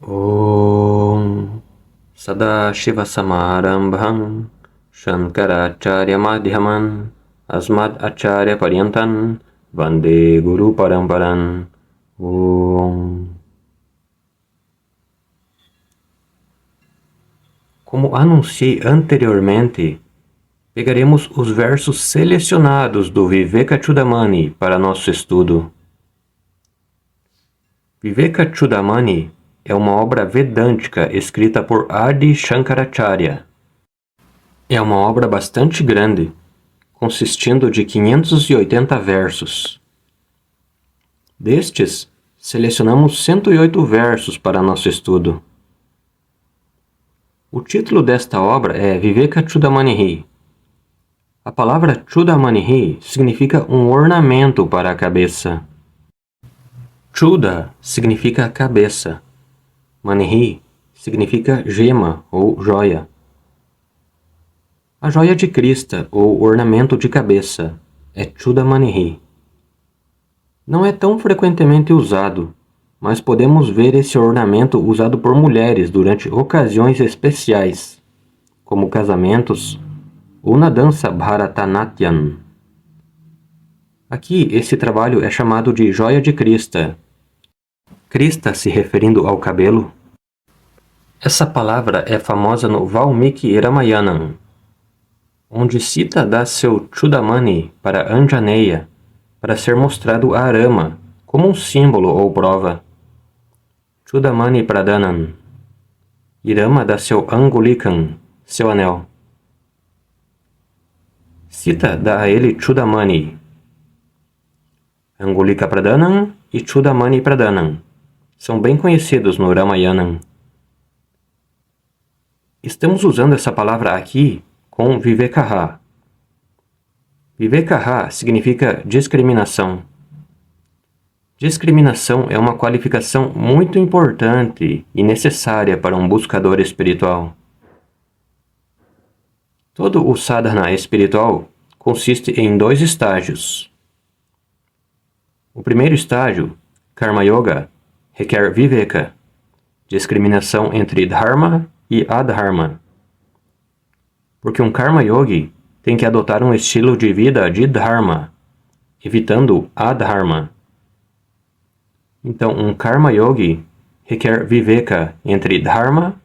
Om Sadashivasamarambham Shankaracharya Madhyaman Asmad Acharya Paryantan Vande Guru Paramparan. Om. Como anunciei anteriormente, pegaremos os versos selecionados do Vivekachudamani para nosso estudo. Vivekachudamani é uma obra vedântica escrita por Adi Shankaracharya. É uma obra bastante grande, consistindo de 580 versos. Destes, selecionamos 108 versos para nosso estudo. O título desta obra é Vivekachudamani. A palavra Chudamani significa um ornamento para a cabeça. Chuda significa cabeça. Manihi significa gema ou joia. A joia de crista ou ornamento de cabeça é Chudamani. Não é tão frequentemente usado, mas podemos ver esse ornamento usado por mulheres durante ocasiões especiais, como casamentos ou na dança Bharatanatyam. Aqui, esse trabalho é chamado de joia de crista. Crista se referindo ao cabelo. Essa palavra é famosa no Valmiki Ramayanam, onde Sita dá seu Chudamani para Anjaneya para ser mostrado a Rama como um símbolo ou prova. Chudamani Pradhanam. E Rama dá seu Angulikam, seu anel. Sita dá a ele Chudamani. Angulika Pradhanam e Chudamani Pradhanam são bem conhecidos no Ramayanam. Estamos usando essa palavra aqui com Vivekaha. Vivekaha significa discriminação. Discriminação é uma qualificação muito importante e necessária para um buscador espiritual. Todo o sadhana espiritual consiste em 2 estágios. O primeiro estágio, Karma Yoga, requer Viveka, discriminação entre Dharma e Adharma. Porque um Karma Yogi tem que adotar um estilo de vida de Dharma, evitando Adharma. Então, um Karma Yogi requer Viveka entre Dharma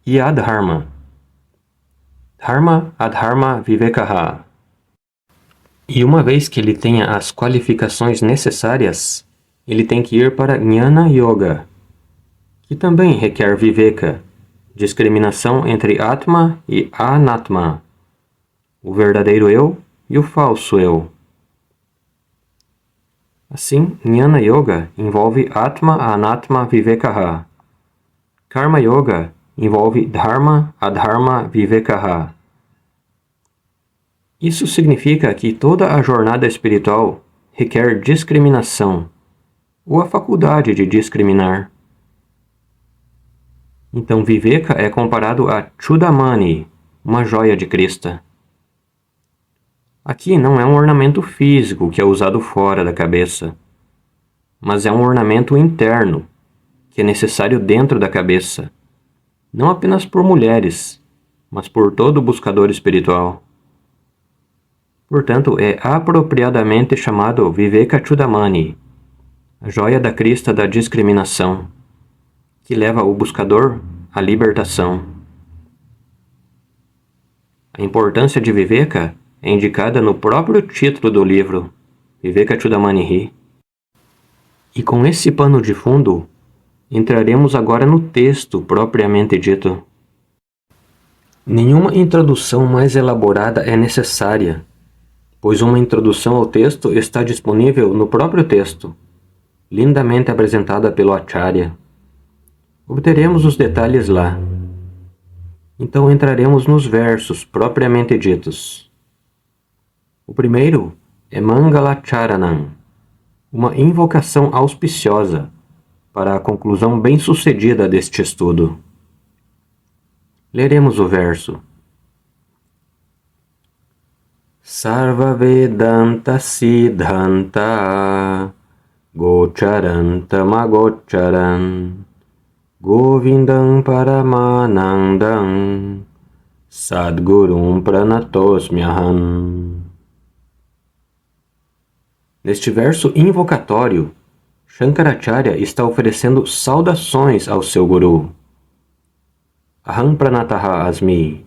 e Adharma. Dharma, Adharma, Vivekaha. E uma vez que ele tenha as qualificações necessárias, ele tem que ir para Jnana Yoga, que também requer Viveka, discriminação entre Atma e Anatma, o verdadeiro eu e o falso eu. Assim, Jnana Yoga envolve Atma, Anatma, Vivekaha. Karma Yoga envolve Dharma, Adharma, Vivekaha. Isso significa que toda a jornada espiritual requer discriminação, ou a faculdade de discriminar. Então Viveka é comparado a Chudamani, uma joia de crista. Aqui não é um ornamento físico que é usado fora da cabeça, mas é um ornamento interno, que é necessário dentro da cabeça, não apenas por mulheres, mas por todo buscador espiritual. Portanto, é apropriadamente chamado Vivekachudamani, a joia da crista da discriminação, que leva o buscador à libertação. A importância de Viveka é indicada no próprio título do livro, Vivekachudamani. E com esse pano de fundo, entraremos agora no texto propriamente dito. Nenhuma introdução mais elaborada é necessária, pois uma introdução ao texto está disponível no próprio texto, lindamente apresentada pelo Acharya. Obteremos os detalhes lá. Então entraremos nos versos propriamente ditos. O primeiro é Mangalacharanam, uma invocação auspiciosa para a conclusão bem-sucedida deste estudo. Leremos o verso. Sarva Vedanta Siddhanta Gocharanta Magocharan Govindam Paramanandam Sadgurum Pranatosmyaham. Neste verso invocatório, Shankaracharya está oferecendo saudações ao seu guru. Aham Pranataha Asmi.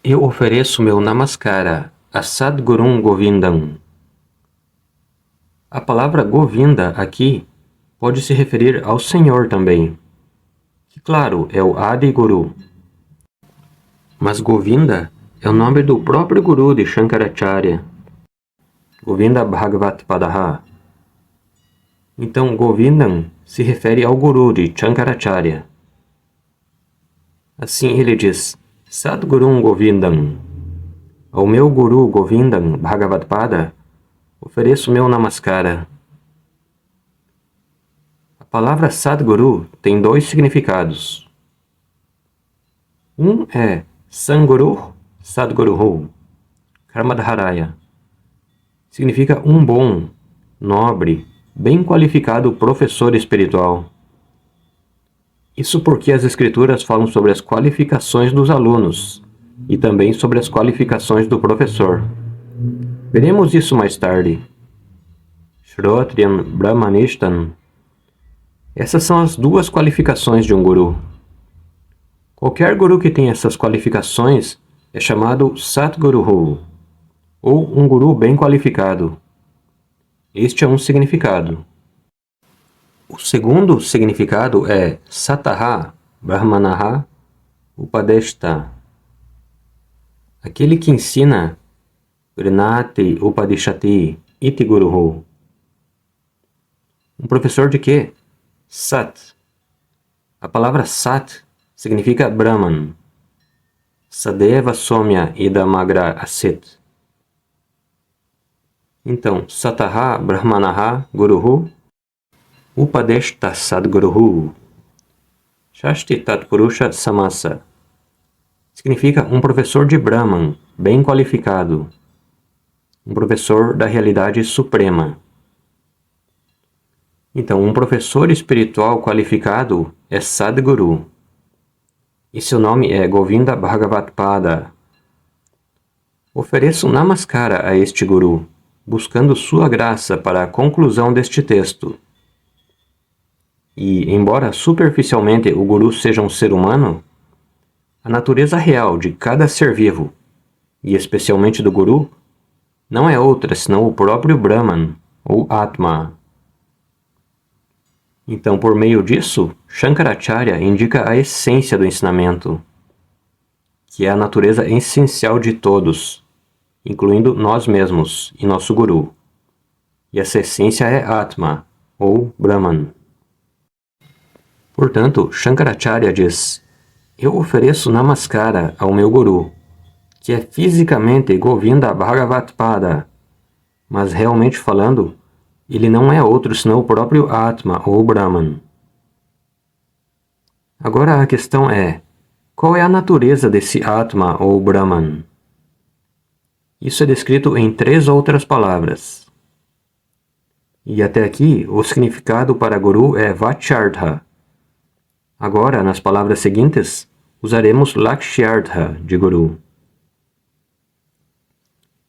Eu ofereço meu namaskara a Sadgurum Govindam. A palavra Govinda aqui pode se referir ao Senhor também, que claro é o Adi Guru. Mas Govinda é o nome do próprio guru de Shankaracharya, Govinda Bhagavat Padaha. Então Govindam se refere ao guru de Shankaracharya. Assim ele diz, Sadgurum Govindam. Ao meu guru Govindam Bhagavat Pada, ofereço meu namaskara. A palavra Sadguru tem dois significados. Um é Sanguru Sadguruhu, Karmadharaya. Significa um bom, nobre, bem qualificado professor espiritual. Isso porque as escrituras falam sobre as qualificações dos alunos e também sobre as qualificações do professor. Veremos isso mais tarde. Shrotriyan Brahmanishtan. Essas são as duas qualificações de um guru. Qualquer guru que tenha essas qualificações é chamado Satguruhu, ou um guru bem qualificado. Este é um significado. O segundo significado é Sataha Brahmanaha Upadeshta. Aquele que ensina Grinati Upadishati Iti Guruhu. Um professor de quê? Sat. A palavra Sat significa Brahman. Sadeva Somya Idamagra Asit. Então, Sataha Brahmanaha Guruhu Upadeshta Sadguruhu Shashti Tatpurusha Samasa. Significa um professor de Brahman, bem qualificado. Um professor da realidade suprema. Então, um professor espiritual qualificado é Sadguru. E seu nome é Govinda Bhagavat Pada. Ofereço namaskara a este guru, buscando sua graça para a conclusão deste texto. E, embora superficialmente o guru seja um ser humano, a natureza real de cada ser vivo, e especialmente do guru, não é outra senão o próprio Brahman, ou Atma. Então, por meio disso, Shankaracharya indica a essência do ensinamento, que é a natureza essencial de todos, incluindo nós mesmos e nosso guru. E essa essência é Atma, ou Brahman. Portanto, Shankaracharya diz, eu ofereço namaskara ao meu guru, que é fisicamente Govinda Bhagavat Pada, mas realmente falando, ele não é outro senão o próprio Atma, ou Brahman. Agora a questão é, qual é a natureza desse Atma, ou Brahman? Isso é descrito em 3 outras palavras. E até aqui, o significado para guru é Vachyartha. Agora, nas palavras seguintes, usaremos Lakshyartha de guru.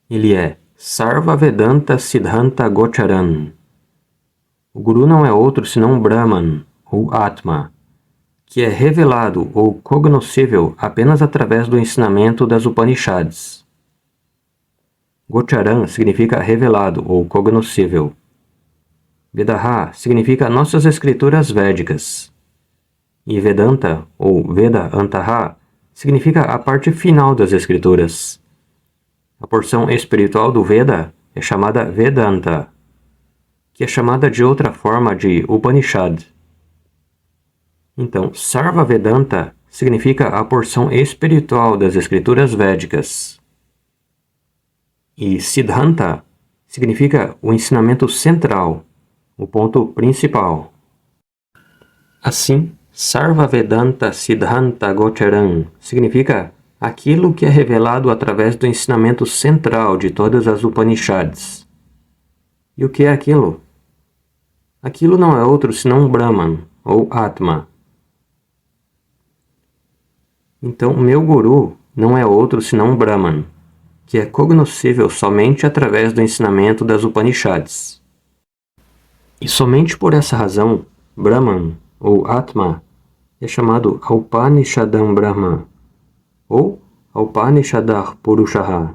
Ele é Sarva Vedanta Siddhanta Gocharan. O guru não é outro senão Brahman, ou Atma, que é revelado ou cognoscível apenas através do ensinamento das Upanishads. Gocharan significa revelado ou cognoscível. Vedaha significa nossas escrituras védicas. E Vedanta, ou Veda Antaha, significa a parte final das escrituras. A porção espiritual do Veda é chamada Vedanta, que é chamada de outra forma de Upanishad. Então, Sarva Vedanta significa a porção espiritual das escrituras védicas. E Siddhanta significa o ensinamento central, o ponto principal. Assim, Sarva Vedanta Siddhanta Gocharan significa aquilo que é revelado através do ensinamento central de todas as Upanishads. E o que é aquilo? Aquilo não é outro senão Brahman, ou Atma, Então, meu guru não é outro senão Brahman, que é cognoscível somente através do ensinamento das Upanishads. E somente por essa razão, Brahman, ou Atma, é chamado Aupanishadam Brahma, ou Aupanishadar Purushaha,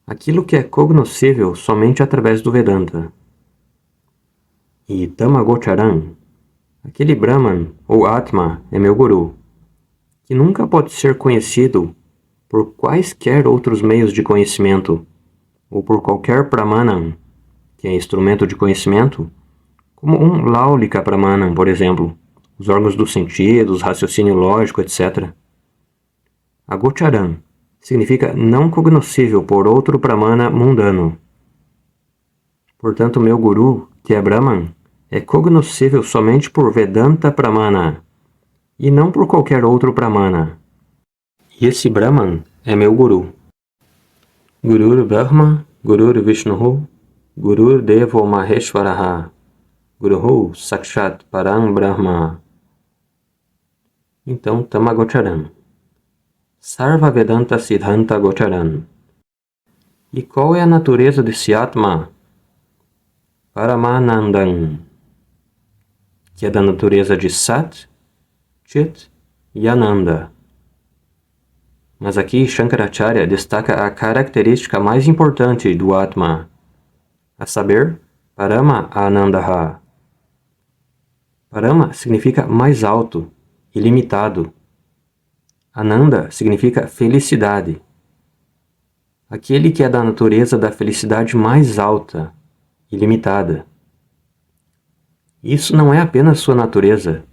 aquilo que é cognoscível somente através do Vedanta. E Tamagocharan, aquele Brahman, ou Atma, é meu guru, que nunca pode ser conhecido por quaisquer outros meios de conhecimento, ou por qualquer Pramanam, que é instrumento de conhecimento, como um Laulika Pramanam, por exemplo, os órgãos dos sentidos, raciocínio lógico, etc. Agocharan significa não cognoscível por outro Pramana mundano. Portanto, meu guru, que é Brahman, é cognoscível somente por Vedanta Pramana, e não por qualquer outro Pramana. E esse Brahman é meu guru. Gurur Brahma, Gurur Vishnu, Gurur Devo Maheshwaraha, Guru Sakshat Param Brahma. Então, Tamagocharan. Sarva Vedanta Siddhanta Gocharan. E qual é a natureza desse Atma? Paramanandam, que é da natureza de Sat, Chit e Ananda. Mas aqui Shankaracharya destaca a característica mais importante do Atma, a saber, Parama Anandaha. Parama significa mais alto, ilimitado. Ananda significa felicidade. Aquele que é da natureza da felicidade mais alta, ilimitada. Isso não é apenas sua natureza.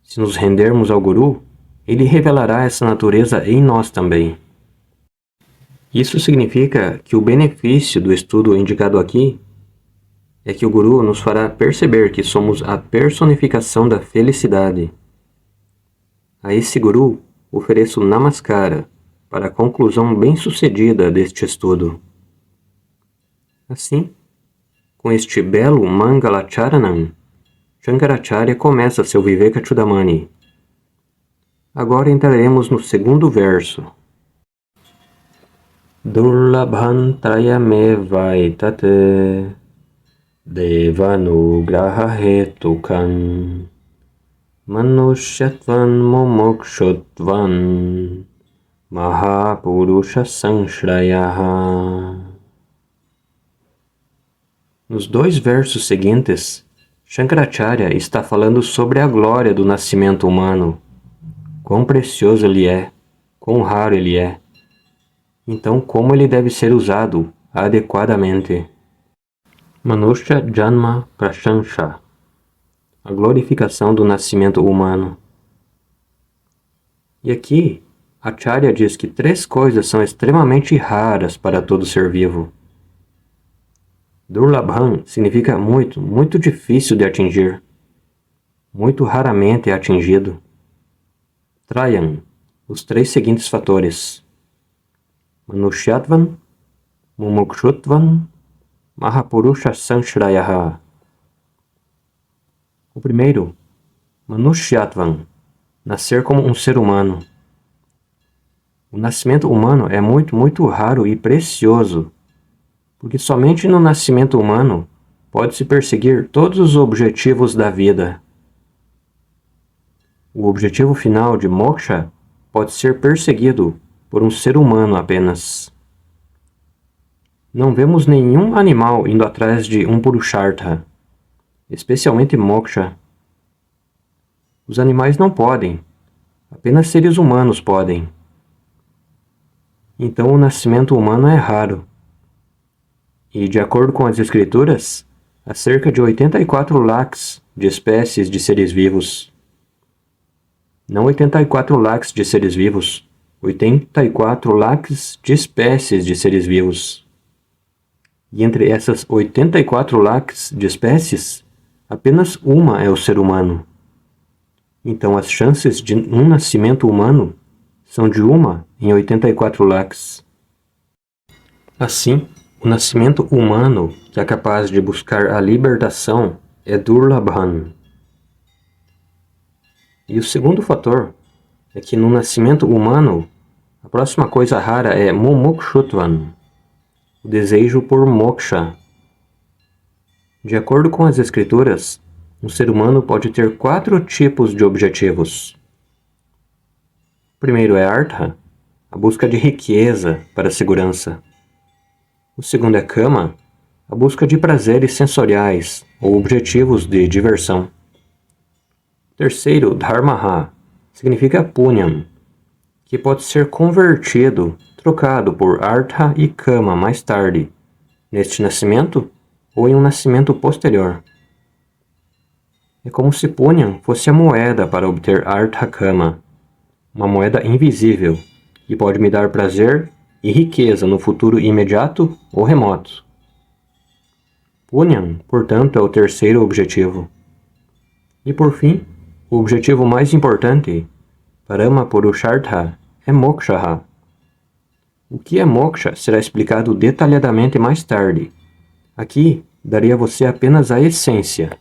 Se nos rendermos ao Guru, ele revelará essa natureza em nós também. Isso significa que o benefício do estudo indicado aqui é que o Guru nos fará perceber que somos a personificação da felicidade. A esse Guru ofereço Namaskara para a conclusão bem-sucedida deste estudo. Assim, com este belo Mangalacharanam, Shankaracharya começa seu Vivekachudamani. Agora entraremos no segundo verso. Durlabhan trayamevaitate devanugraha hetukan manushyatvan mumukshutvan mahapurusha sanshrayaha. Nos dois versos seguintes, Shankaracharya está falando sobre a glória do nascimento humano. Quão precioso ele é, quão raro ele é. Então, como ele deve ser usado adequadamente? Manushya Janma Prashansha, a glorificação do nascimento humano. E aqui, Acharya diz que três coisas são extremamente raras para todo ser vivo. Durlabham significa muito, muito difícil de atingir. Muito raramente é atingido. Trayan, os três seguintes fatores. Manushyatvan, Mumukshutvan, Mahapurusha Sanshrayaha. O primeiro, Manushyatvan, nascer como um ser humano. O nascimento humano é muito, muito raro e precioso, porque somente no nascimento humano pode-se perseguir todos os objetivos da vida. O objetivo final de moksha pode ser perseguido por um ser humano apenas. Não vemos nenhum animal indo atrás de um purushartha, especialmente moksha. Os animais não podem, apenas seres humanos podem. Então o nascimento humano é raro. E, de acordo com as escrituras, há cerca de 84 lakhs de espécies de seres vivos. Não 84 lakhs de seres vivos, 84 lakhs de espécies de seres vivos. E entre essas 84 lakhs de espécies, apenas uma é o ser humano. Então as chances de um nascimento humano são de 1 em 84 lakhs. Assim, o nascimento humano que é capaz de buscar a libertação é Durlabhan. E o segundo fator é que no nascimento humano, a próxima coisa rara é mumukshutvan, o desejo por moksha. De acordo com as escrituras, um ser humano pode ter 4 tipos de objetivos. O primeiro é artha, a busca de riqueza para a segurança. O segundo é kama, a busca de prazeres sensoriais ou objetivos de diversão. O terceiro, dharmaha, significa punyam, que pode ser convertido, trocado por artha e kama mais tarde, neste nascimento ou em um nascimento posterior. É como se punyam fosse a moeda para obter artha kama, uma moeda invisível, que pode me dar prazer e riqueza no futuro imediato ou remoto. Punyam, portanto, é o terceiro objetivo. E por fim, o objetivo mais importante, Parama Purushartha, é moksha. O que é moksha será explicado detalhadamente mais tarde. Aqui, darei a você apenas a essência.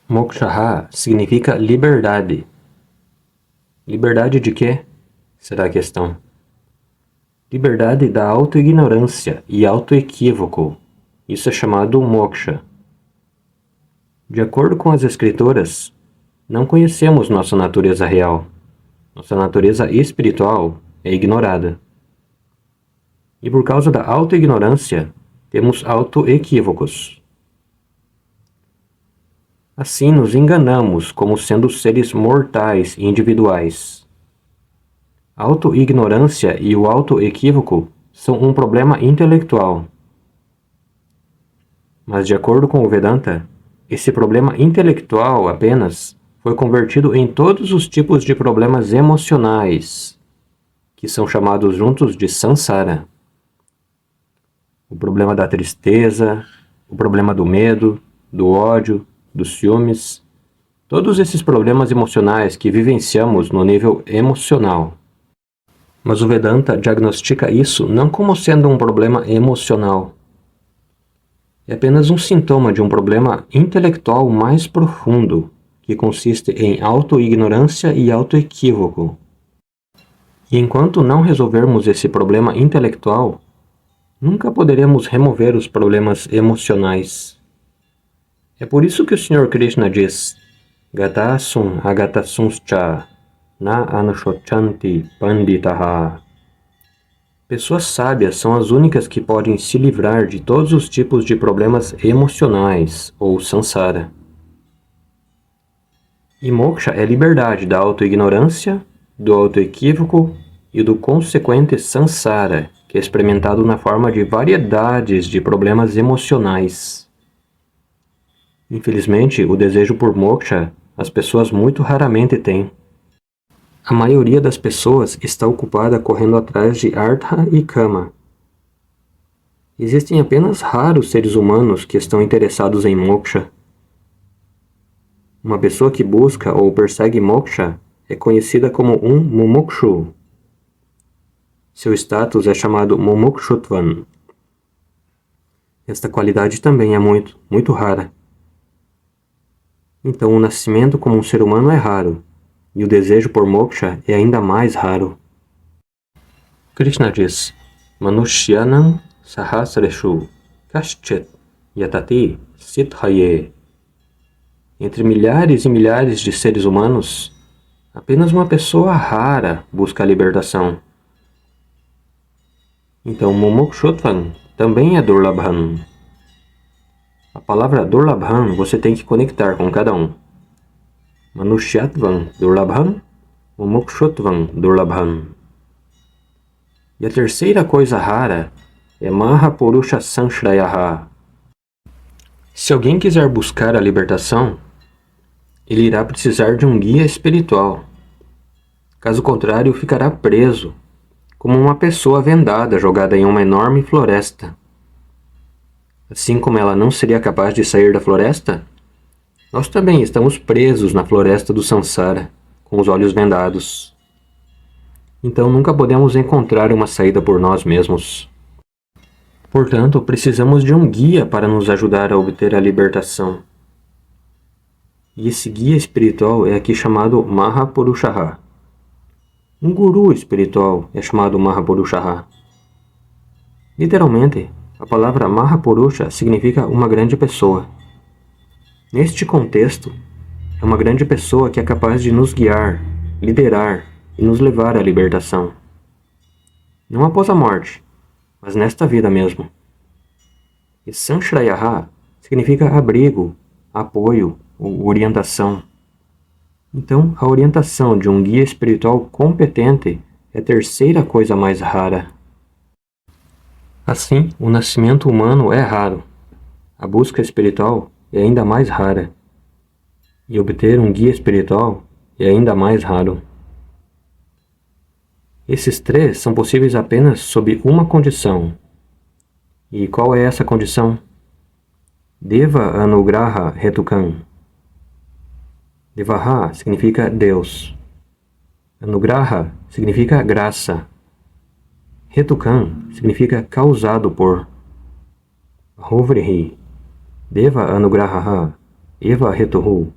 Moksha significa liberdade. Liberdade de quê? Será a questão. Liberdade da autoignorância e autoequívoco. Isso é chamado moksha. De acordo com as escrituras, não conhecemos nossa natureza real. Nossa natureza espiritual é ignorada. E por causa da autoignorância, temos autoequívocos. Assim nos enganamos como sendo seres mortais e individuais. A autoignorância e o autoequívoco são um problema intelectual. Mas de acordo com o Vedanta, esse problema intelectual apenas foi convertido em todos os tipos de problemas emocionais, que são chamados juntos de samsara. O problema da tristeza, o problema do medo, do ódio, dos ciúmes, todos esses problemas emocionais que vivenciamos no nível emocional. Mas o Vedanta diagnostica isso não como sendo um problema emocional. É apenas um sintoma de um problema intelectual mais profundo, que consiste em autoignorância e autoequívoco. E enquanto não resolvermos esse problema intelectual, nunca poderemos remover os problemas emocionais. É por isso que o Sr. Krishna diz: Gatasum agatasumscha na anushochanti panditaha. Pessoas sábias são as únicas que podem se livrar de todos os tipos de problemas emocionais, ou samsara. E moksha é liberdade da autoignorância, do autoequívoco e do consequente samsara, que é experimentado na forma de variedades de problemas emocionais. Infelizmente, o desejo por moksha as pessoas muito raramente têm. A maioria das pessoas está ocupada correndo atrás de artha e kama. Existem apenas raros seres humanos que estão interessados em moksha. Uma pessoa que busca ou persegue moksha é conhecida como um mumukshu. Seu status é chamado mumukshutvan. Esta qualidade também é muito rara. Então o nascimento como um ser humano é raro, e o desejo por moksha é ainda mais raro. Krishna diz: Manushyanam sahasreshu kaschet yatati sithaye. Entre milhares e milhares de seres humanos, apenas uma pessoa rara busca a libertação. Então mumukshutvan também é durlabhan. A palavra durlabhan você tem que conectar com cada um. Manushyatvam durlabhan, mumukshutvam durlabhan. E a terceira coisa rara é Mahapurusha Sanshrayaha. Se alguém quiser buscar a libertação, ele irá precisar de um guia espiritual. Caso contrário, ficará preso, como uma pessoa vendada jogada em uma enorme floresta. Assim como ela não seria capaz de sair da floresta, nós também estamos presos na floresta do samsara, com os olhos vendados. Então nunca podemos encontrar uma saída por nós mesmos. Portanto, precisamos de um guia para nos ajudar a obter a libertação. E esse guia espiritual é aqui chamado Mahapurushaha. Um guru espiritual é chamado Mahapurushaha. Literalmente, a palavra Mahapurusha significa uma grande pessoa. Neste contexto, é uma grande pessoa que é capaz de nos guiar, liderar e nos levar à libertação. Não após a morte, mas nesta vida mesmo. E Sanshrayaha significa abrigo, apoio ou orientação. Então, a orientação de um guia espiritual competente é a terceira coisa mais rara. Assim, o nascimento humano é raro. A busca espiritual é ainda mais rara. E obter um guia espiritual é ainda mais raro. Esses três são possíveis apenas sob uma condição. E qual é essa condição? Deva Anugraha Hetukam. Devaha significa Deus. Anugraha significa graça. Hetukam significa causado por. Hovrihi. Deva Anugraha Eva Hetuhu.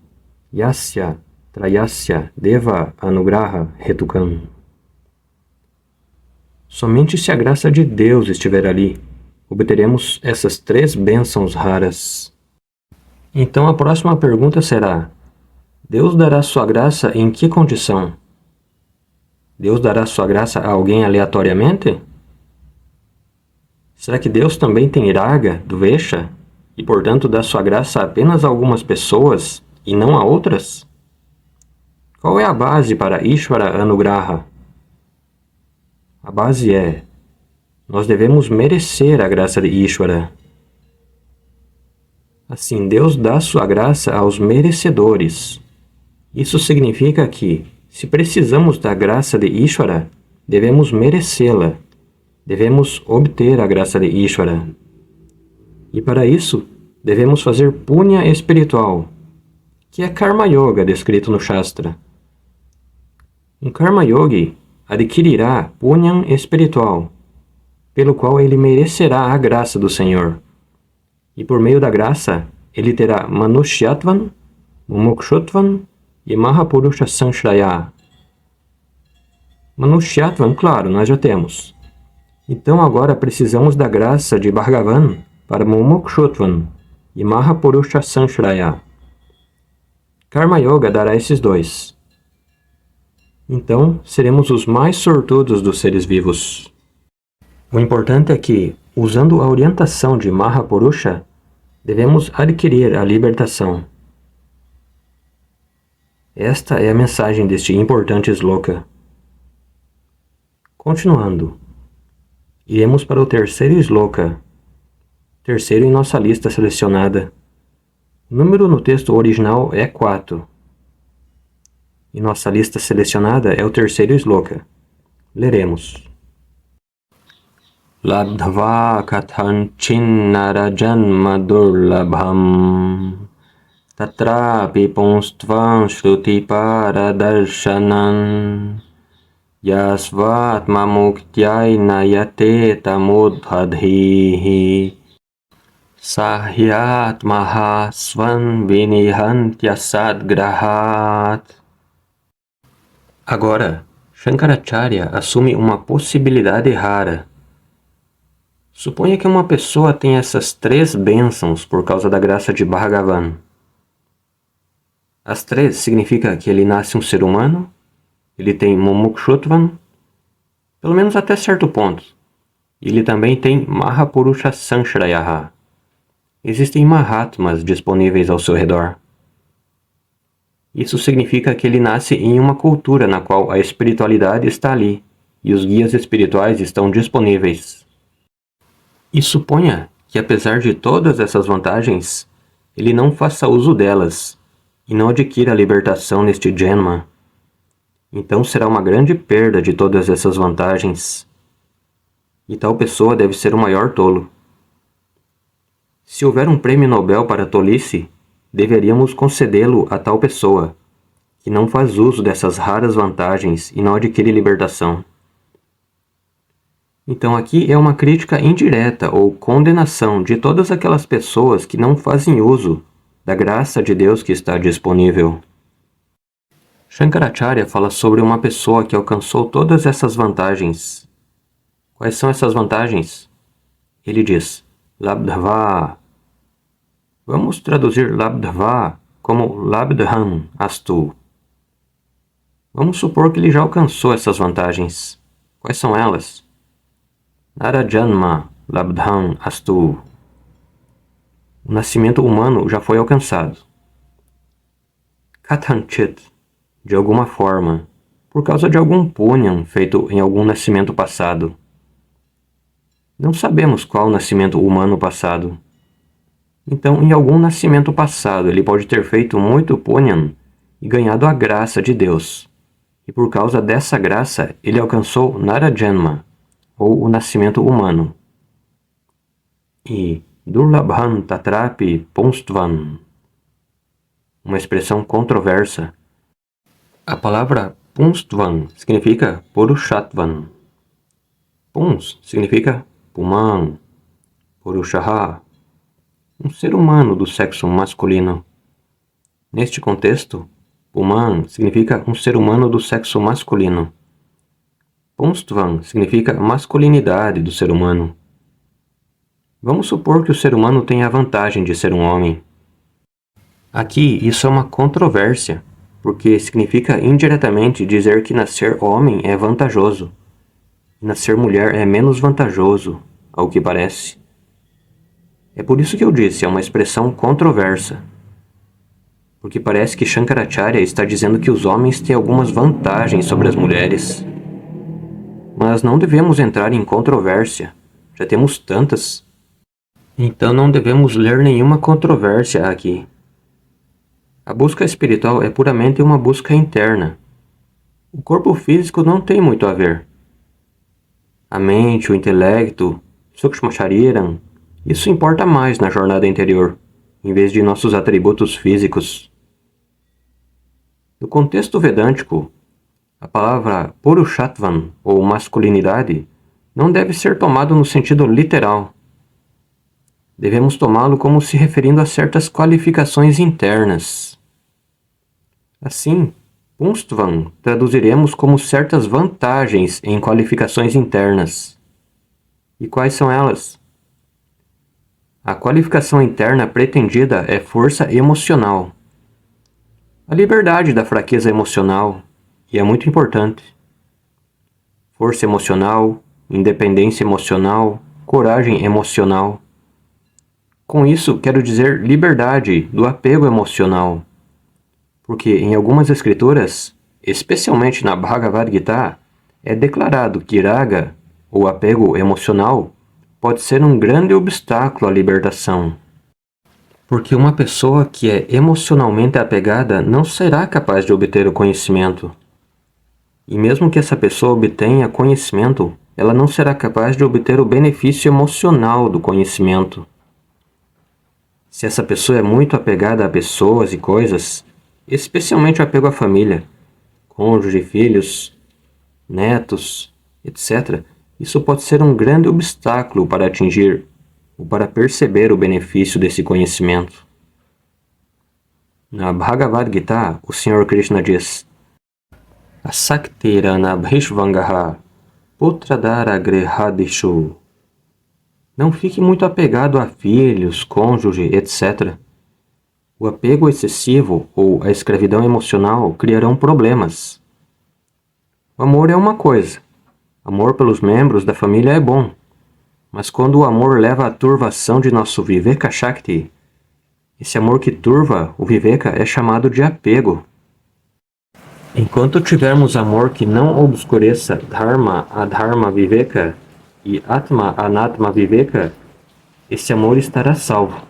Yasya Trayasya Deva Anugraha Hetukam. Somente se a graça de Deus estiver ali, obteremos essas três bênçãos raras. Então a próxima pergunta será: Deus dará sua graça em que condição? Deus dará sua graça a alguém aleatoriamente? Será que Deus também tem raga, dvesha, e portanto dá sua graça apenas a algumas pessoas e não a outras? Qual é a base para Ishvara Anugraha? A base é: nós devemos merecer a graça de Ishvara. Assim, Deus dá sua graça aos merecedores. Isso significa que, se precisamos da graça de Ishvara, devemos merecê-la. Devemos obter a graça de Ishvara. E para isso, devemos fazer punya espiritual, que é Karma Yoga descrito no Shastra. Um Karma Yogi adquirirá punyam espiritual, pelo qual ele merecerá a graça do Senhor. E por meio da graça, ele terá Manushyatvam, Mumukshutvam e Mahapurusha Sanshraya. Manushyatvam, claro, nós já temos. Então agora precisamos da graça de Bhagavan para Mumukshutvam e Mahapurusha Sanshraya. Karma Yoga dará esses dois. Então, seremos os mais sortudos dos seres vivos. O importante é que, usando a orientação de Mahapurusha, devemos adquirir a libertação. Esta é a mensagem deste importante sloka. Continuando, iremos para o terceiro sloka, terceiro em nossa lista selecionada. O número no texto original é 4. E nossa lista selecionada é o terceiro sloka. Leremos. Labdhva kathan chinnara janma durlabham tatrapi punstvam shruti paradarshanan yasvatma muktyai nayate tamudhadhihi sahyatmaha svan vinihantya sadgrahat. Agora, Shankaracharya assume uma possibilidade rara. Suponha que uma pessoa tenha essas três bênçãos por causa da graça de Bhagavan. As três significa que ele nasce um ser humano, ele tem Mumukshutvam, pelo menos até certo ponto. Ele também tem Mahapurusha Sanshraya. Existem Mahatmas disponíveis ao seu redor. Isso significa que ele nasce em uma cultura na qual a espiritualidade está ali e os guias espirituais estão disponíveis. E suponha que, apesar de todas essas vantagens, ele não faça uso delas e não adquira a libertação neste Janma. Então será uma grande perda de todas essas vantagens. E tal pessoa deve ser o maior tolo. Se houver um prêmio Nobel para tolice, deveríamos concedê-lo a tal pessoa, que não faz uso dessas raras vantagens e não adquire libertação. Então aqui é uma crítica indireta ou condenação de todas aquelas pessoas que não fazem uso da graça de Deus que está disponível. Shankaracharya fala sobre uma pessoa que alcançou todas essas vantagens. Quais são essas vantagens? Ele diz, Labdhava. Vamos traduzir Labdhava como Labdhan Astu. Vamos supor que ele já alcançou essas vantagens. Quais são elas? Narajanma Labdhan Astu. O nascimento humano já foi alcançado. Kathanchit, de alguma forma, por causa de algum punyam feito em algum nascimento passado. Não sabemos qual nascimento humano passado. Então, em algum nascimento passado, ele pode ter feito muito punyam e ganhado a graça de Deus. E por causa dessa graça, ele alcançou Narajanma, ou o nascimento humano. E Durlabhan Tatrapi Punstvan, uma expressão controversa. A palavra Punstvan significa Purushatvan. Puns significa pulmão, Purushaha, um ser humano do sexo masculino. Neste contexto, Puman significa um ser humano do sexo masculino. Punstvan significa masculinidade do ser humano. Vamos supor que o ser humano tenha a vantagem de ser um homem. Aqui isso é uma controvérsia, porque significa indiretamente dizer que nascer homem é vantajoso, e nascer mulher é menos vantajoso, ao que parece. É por isso que eu disse, é uma expressão controversa. Porque parece que Shankaracharya está dizendo que os homens têm algumas vantagens sobre as mulheres. Mas não devemos entrar em controvérsia, já temos tantas. Então não devemos ler nenhuma controvérsia aqui. A busca espiritual é puramente uma busca interna. O corpo físico não tem muito a ver. A mente, o intelecto, Sukshma Shariram, isso importa mais na jornada interior, em vez de nossos atributos físicos. No contexto vedântico, a palavra Purushatvan, ou masculinidade, não deve ser tomado no sentido literal. Devemos tomá-lo como se referindo a certas qualificações internas. Assim, Punstvan traduziremos como certas vantagens em qualificações internas. E quais são elas? A qualificação interna pretendida é força emocional. A liberdade da fraqueza emocional, e é muito importante. Força emocional, independência emocional, coragem emocional. Com isso, quero dizer liberdade do apego emocional. Porque em algumas escrituras, especialmente na Bhagavad Gita, é declarado que raga, ou apego emocional, pode ser um grande obstáculo à libertação. Porque uma pessoa que é emocionalmente apegada não será capaz de obter o conhecimento. E mesmo que essa pessoa obtenha conhecimento, ela não será capaz de obter o benefício emocional do conhecimento. Se essa pessoa é muito apegada a pessoas e coisas, especialmente o apego à família, cônjuge, filhos, netos, etc., isso pode ser um grande obstáculo para atingir ou para perceber o benefício desse conhecimento. Na Bhagavad Gita, o Senhor Krishna diz: Asaktirana bhishvangaha putradara grehadishu. Não fique muito apegado a filhos, cônjuge, etc. O apego excessivo ou a escravidão emocional criarão problemas. O amor é uma coisa. Amor pelos membros da família é bom. Mas quando o amor leva à turvação de nosso Viveka Shakti, esse amor que turva o Viveka é chamado de apego. Enquanto tivermos amor que não obscureça Dharma, Adharma Viveka e Atma, Anatma Viveka, esse amor estará salvo.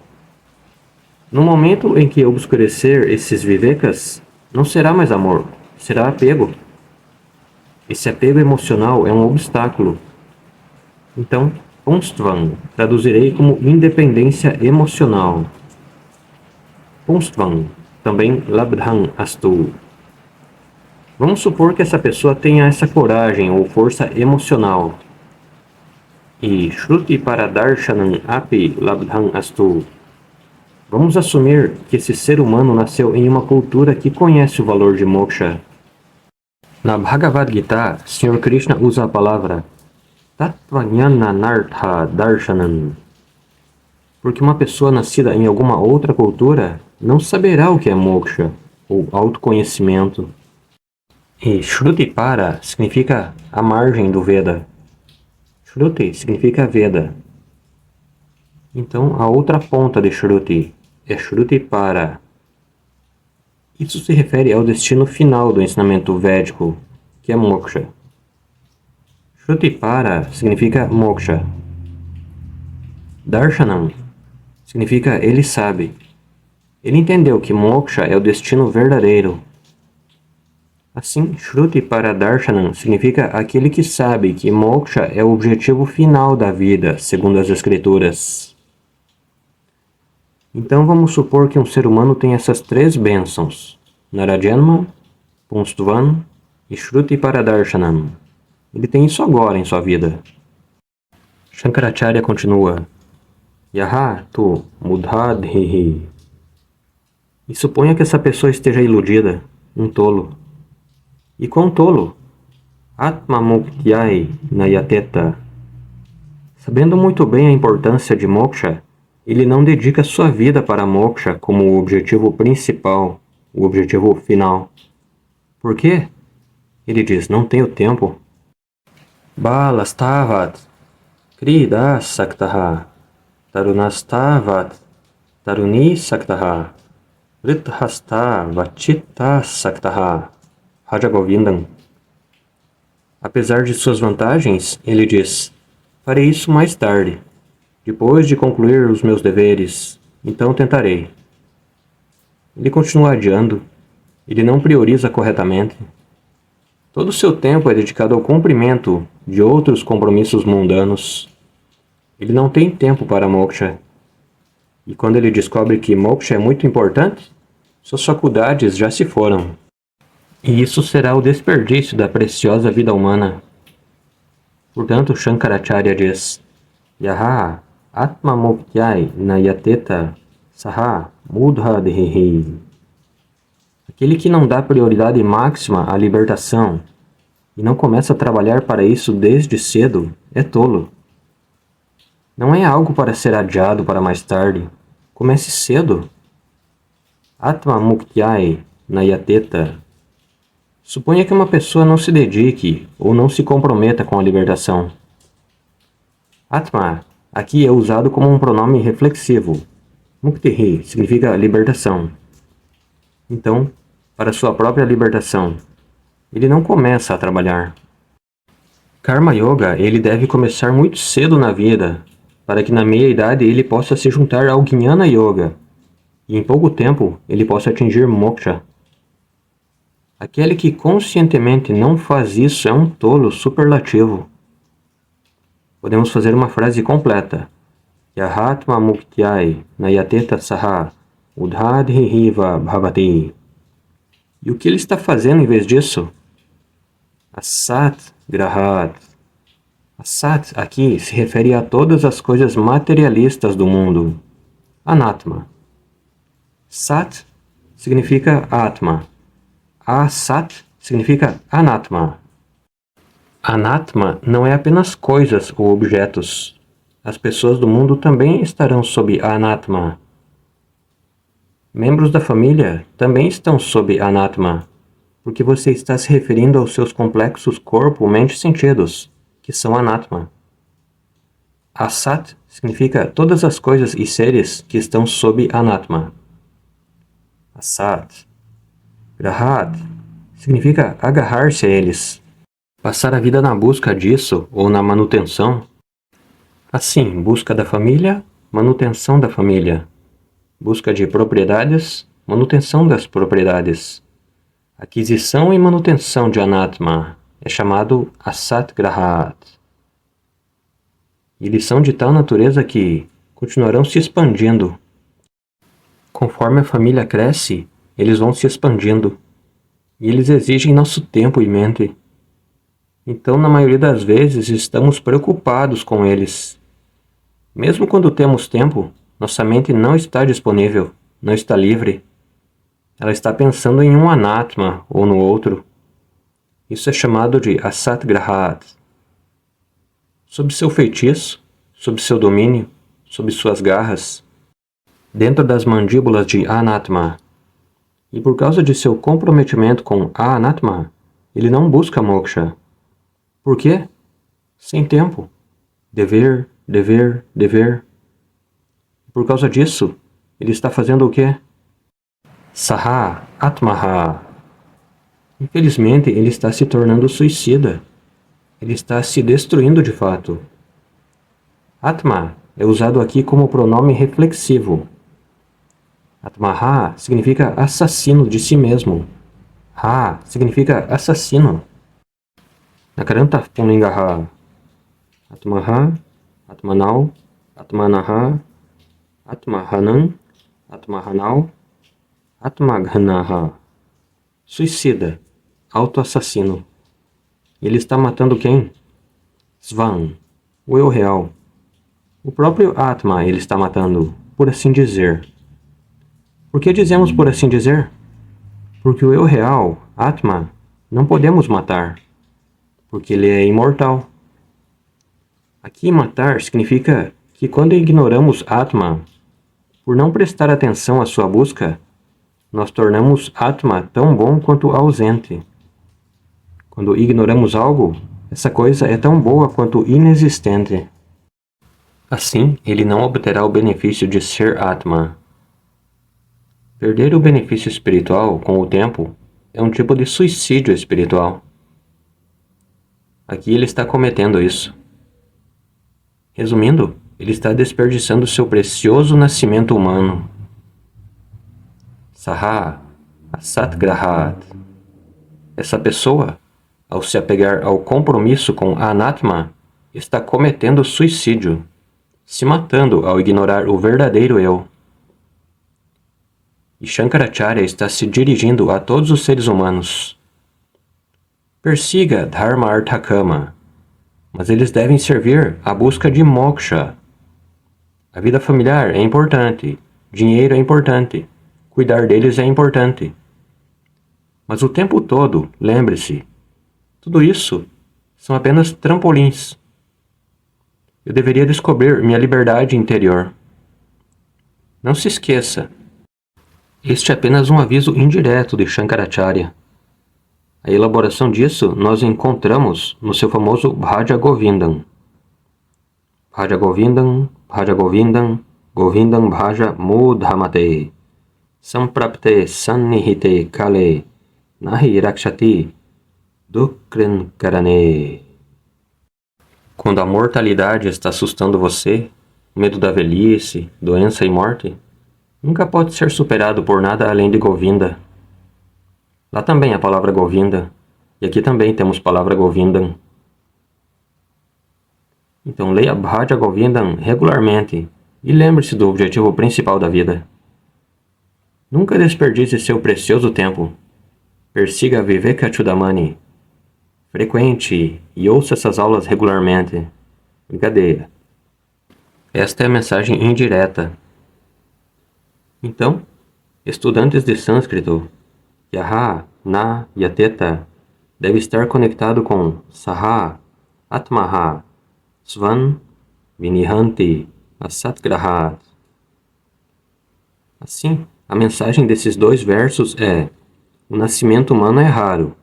No momento em que obscurecer esses Vivekas, não será mais amor, será apego. Esse apego emocional é um obstáculo. Então, Punstvan traduzirei como independência emocional. Punstvan, também Labdhan Astu. Vamos supor que essa pessoa tenha essa coragem ou força emocional. E Shruti Paradarshanam Api Labdhan Astu. Vamos assumir que esse ser humano nasceu em uma cultura que conhece o valor de moksha. Na Bhagavad Gita, Sr. Krishna usa a palavra Tattvajnanartha Darshanam, porque uma pessoa nascida em alguma outra cultura não saberá o que é moksha, ou autoconhecimento. E Shrutipara significa a margem do Veda. Shruti significa Veda. Então, a outra ponta de Shruti é Shrutipara. Isso se refere ao destino final do ensinamento védico, que é moksha. Shrutipara significa moksha. Darshanam significa ele sabe. Ele entendeu que moksha é o destino verdadeiro. Assim, Shrutipara Darshanam significa aquele que sabe que moksha é o objetivo final da vida, segundo as escrituras. Então vamos supor que um ser humano tem essas 3 bênçãos: Narajanma, Punstvan e Shrutipara Darshanam. Ele tem isso agora em sua vida. Shankaracharya continua: Yaha tu mudhadhihi. E suponha que essa pessoa esteja iludida, um tolo. E quão tolo? Atma muktyai nayateta. Sabendo muito bem a importância de moksha, ele não dedica sua vida para moksha como o objetivo principal, o objetivo final. Por quê? Ele diz: não tenho tempo. Balastavat krida saktaha tarunastavat taruni saktaha vrithhasta vachitta saktaha Raja Govindam. Apesar de suas vantagens, ele diz: farei isso mais tarde, depois de concluir os meus deveres, então tentarei. Ele continua adiando, ele não prioriza corretamente. Todo o seu tempo é dedicado ao cumprimento de outros compromissos mundanos. Ele não tem tempo para moksha. E quando ele descobre que moksha é muito importante, suas faculdades já se foram. E isso será o desperdício da preciosa vida humana. Portanto, Shankaracharya diz: Yaha atma muktyai nayateta saha mudhadhihi. Aquele que não dá prioridade máxima à libertação e não começa a trabalhar para isso desde cedo é tolo. Não é algo para ser adiado para mais tarde. Comece cedo. Atma muktyai nayateta. Suponha que uma pessoa não se dedique ou não se comprometa com a libertação. Atma aqui é usado como um pronome reflexivo. Muktihi significa libertação. Então, para sua própria libertação, ele não começa a trabalhar. Karma Yoga ele deve começar muito cedo na vida, para que na meia-idade ele possa se juntar ao Jnana Yoga, e em pouco tempo ele possa atingir moksha. Aquele que conscientemente não faz isso é um tolo superlativo. Podemos fazer uma frase completa. Yahatma muktyai nayateta saha udhadhihiva bhavati. E o que ele está fazendo em vez disso? Asat grahat. Asat aqui se refere a todas as coisas materialistas do mundo. Anatma. Sat significa Atma. Asat significa Anatma. Anatma não é apenas coisas ou objetos. As pessoas do mundo também estarão sob Anatma. Membros da família também estão sob Anatma, porque você está se referindo aos seus complexos corpo, mente e sentidos, que são Anatma. Asat significa todas as coisas e seres que estão sob Anatma. Asat. Grahat significa agarrar-se a eles. Passar a vida na busca disso ou na manutenção. Assim, busca da família, manutenção da família. Busca de propriedades, manutenção das propriedades. Aquisição e manutenção de Anatma é chamado Asat Grahat. E eles são de tal natureza que continuarão se expandindo. Conforme a família cresce, eles vão se expandindo. E eles exigem nosso tempo e mente. Então, na maioria das vezes, estamos preocupados com eles. Mesmo quando temos tempo, nossa mente não está disponível, não está livre. Ela está pensando em um anatma ou no outro. Isso é chamado de asatgrahat. Sob seu feitiço, sob seu domínio, sob suas garras, dentro das mandíbulas de Anatma. E por causa de seu comprometimento com Anatma, ele não busca moksha. Por quê? Sem tempo. Dever, dever, dever. Por causa disso, ele está fazendo o quê? Saha Atmaha. Infelizmente, ele está se tornando suicida. Ele está se destruindo de fato. Atma é usado aqui como pronome reflexivo. Atmaha significa assassino de si mesmo. Ha significa assassino. Nakaranta Pumlingaha. Atmaha, Atmanau, Atmanaha, Atmahanam, Atmahanau, Atmaghanaha. Suicida, autoassassino. Ele está matando quem? Svan, o eu real. O próprio Atma ele está matando, por assim dizer. Por que dizemos por assim dizer? Porque o eu real, Atma, não podemos matar, porque ele é imortal. Aqui matar significa que quando ignoramos Atma, por não prestar atenção à sua busca, nós tornamos Atma tão bom quanto ausente. Quando ignoramos algo, essa coisa é tão boa quanto inexistente. Assim, ele não obterá o benefício de ser Atma. Perder o benefício espiritual com o tempo é um tipo de suicídio espiritual. Aqui ele está cometendo isso. Resumindo, ele está desperdiçando seu precioso nascimento humano. Saha Asatgrahat. Essa pessoa, ao se apegar ao compromisso com Anatma, está cometendo suicídio, se matando ao ignorar o verdadeiro eu. E Shankaracharya está se dirigindo a todos os seres humanos. Persiga Dharma Artha Kama, mas eles devem servir à busca de moksha. A vida familiar é importante, dinheiro é importante, cuidar deles é importante. Mas o tempo todo, lembre-se, tudo isso são apenas trampolins. Eu deveria descobrir minha liberdade interior. Não se esqueça, este é apenas um aviso indireto de Shankaracharya. A elaboração disso nós encontramos no seu famoso Bhaja Govindam. Bhaja Govindam, Bhaja Govindam, Govindam Bhaja Mudhamate, Samprapte Sannihite Kale, Nahi Rakshati, Dukran Karane. Quando a mortalidade está assustando você, medo da velhice, doença e morte, nunca pode ser superado por nada além de Govinda. Lá também a palavra Govinda, e aqui também temos palavra Govindam. Então leia Bhaja Govindam regularmente e lembre-se do objetivo principal da vida. Nunca desperdice seu precioso tempo. Persiga Viveka Chudamani. Frequente e ouça essas aulas regularmente. Brincadeira. Esta é a mensagem indireta. Então, estudantes de sânscrito, Yaha, Na e Ateta deve estar conectado com Saha, Atmaha, Svan, Vinihanti, Asatgrahat. Assim, a mensagem desses dois versos é: o nascimento humano é raro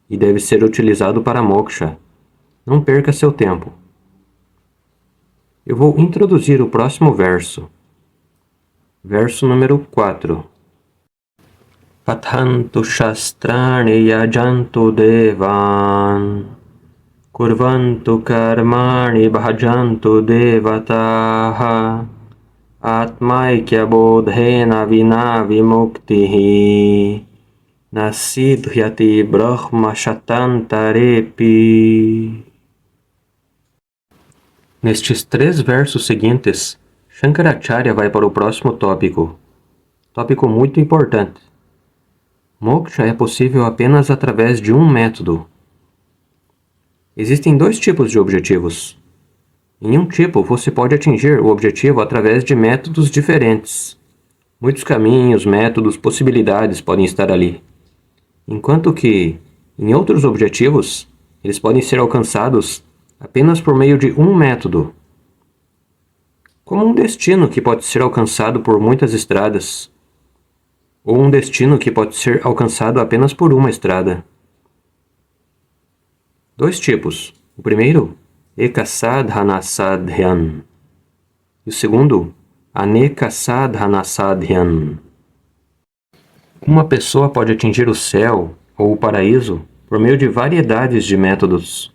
e deve ser utilizado para moksha. Não perca seu tempo. Eu vou introduzir o próximo verso. Verso número 4. Pathantu shastrani yajantu devan kurvantu karmani bhajantu devataha atmaikya bodhena vina vimuktihi nasidhyati brahma shatantarepi. Nestes 3 versos seguintes, Shankaracharya vai para o próximo tópico. Tópico muito importante. Moksha é possível apenas através de um método. Existem 2 tipos de objetivos. Em um tipo, você pode atingir o objetivo através de métodos diferentes. Muitos caminhos, métodos, possibilidades podem estar ali. Enquanto que, em outros objetivos, eles podem ser alcançados apenas por meio de um método. Como um destino que pode ser alcançado por muitas estradas, ou um destino que pode ser alcançado apenas por uma estrada. Dois tipos. O primeiro, Eka Sadhana Sadhyan. E o segundo, Aneka Sadhana Sadhyan. Uma pessoa pode atingir o céu ou o paraíso por meio de variedades de métodos.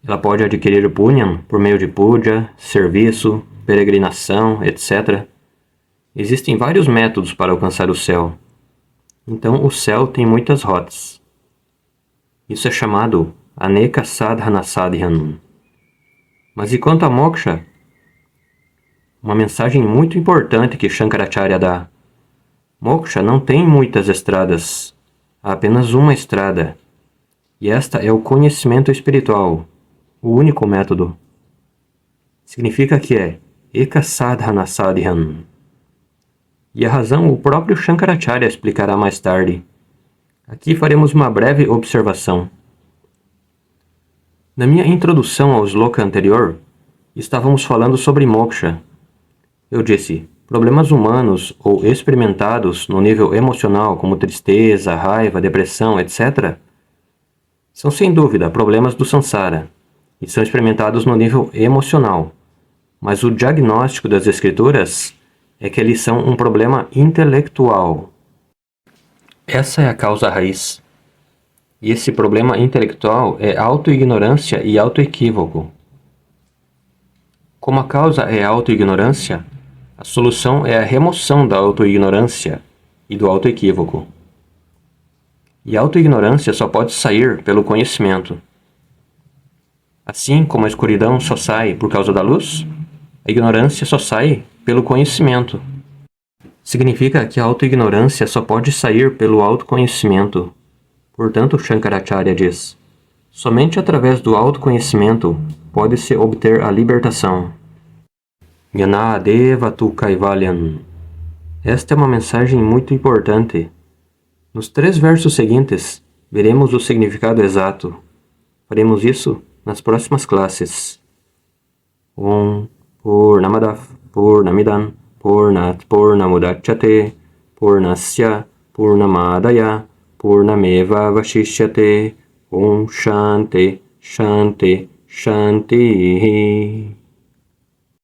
Ela pode adquirir Punyam por meio de puja, serviço, peregrinação, etc. Existem vários métodos para alcançar o céu. Então o céu tem muitas rotas. Isso é chamado Aneka Sadhana Sadhyan. Mas e quanto a moksha? Uma mensagem muito importante que Shankaracharya dá. Moksha não tem muitas estradas, há apenas uma estrada. E esta é o conhecimento espiritual, o único método. Significa que é Eka Sadhana Sadhyan. E a razão o próprio Shankaracharya explicará mais tarde. Aqui faremos uma breve observação. Na minha introdução ao sloka anterior, estávamos falando sobre moksha. Eu disse, problemas humanos ou experimentados no nível emocional, como tristeza, raiva, depressão, etc., são sem dúvida problemas do samsara e são experimentados no nível emocional. Mas o diagnóstico das escrituras é que eles são um problema intelectual. Essa é a causa raiz. E esse problema intelectual é autoignorância e autoequívoco. Como a causa é a autoignorância, a solução é a remoção da autoignorância e do autoequívoco. E a autoignorância só pode sair pelo conhecimento. Assim como a escuridão só sai por causa da luz, a ignorância só sai pelo conhecimento. Significa que a autoignorância só pode sair pelo autoconhecimento. Portanto, Shankaracharya diz, somente através do autoconhecimento pode-se obter a libertação. Jnanadeva tu Kaivalyan. Esta é uma mensagem muito importante. Nos 3 versos seguintes, veremos o significado exato. Faremos isso nas próximas classes. Om Purnamadav Purnamidam Purnat Purnamudachyate Purnasya Purnamadaya Purnameva Vashishyate Om Shanti Shanti Shanti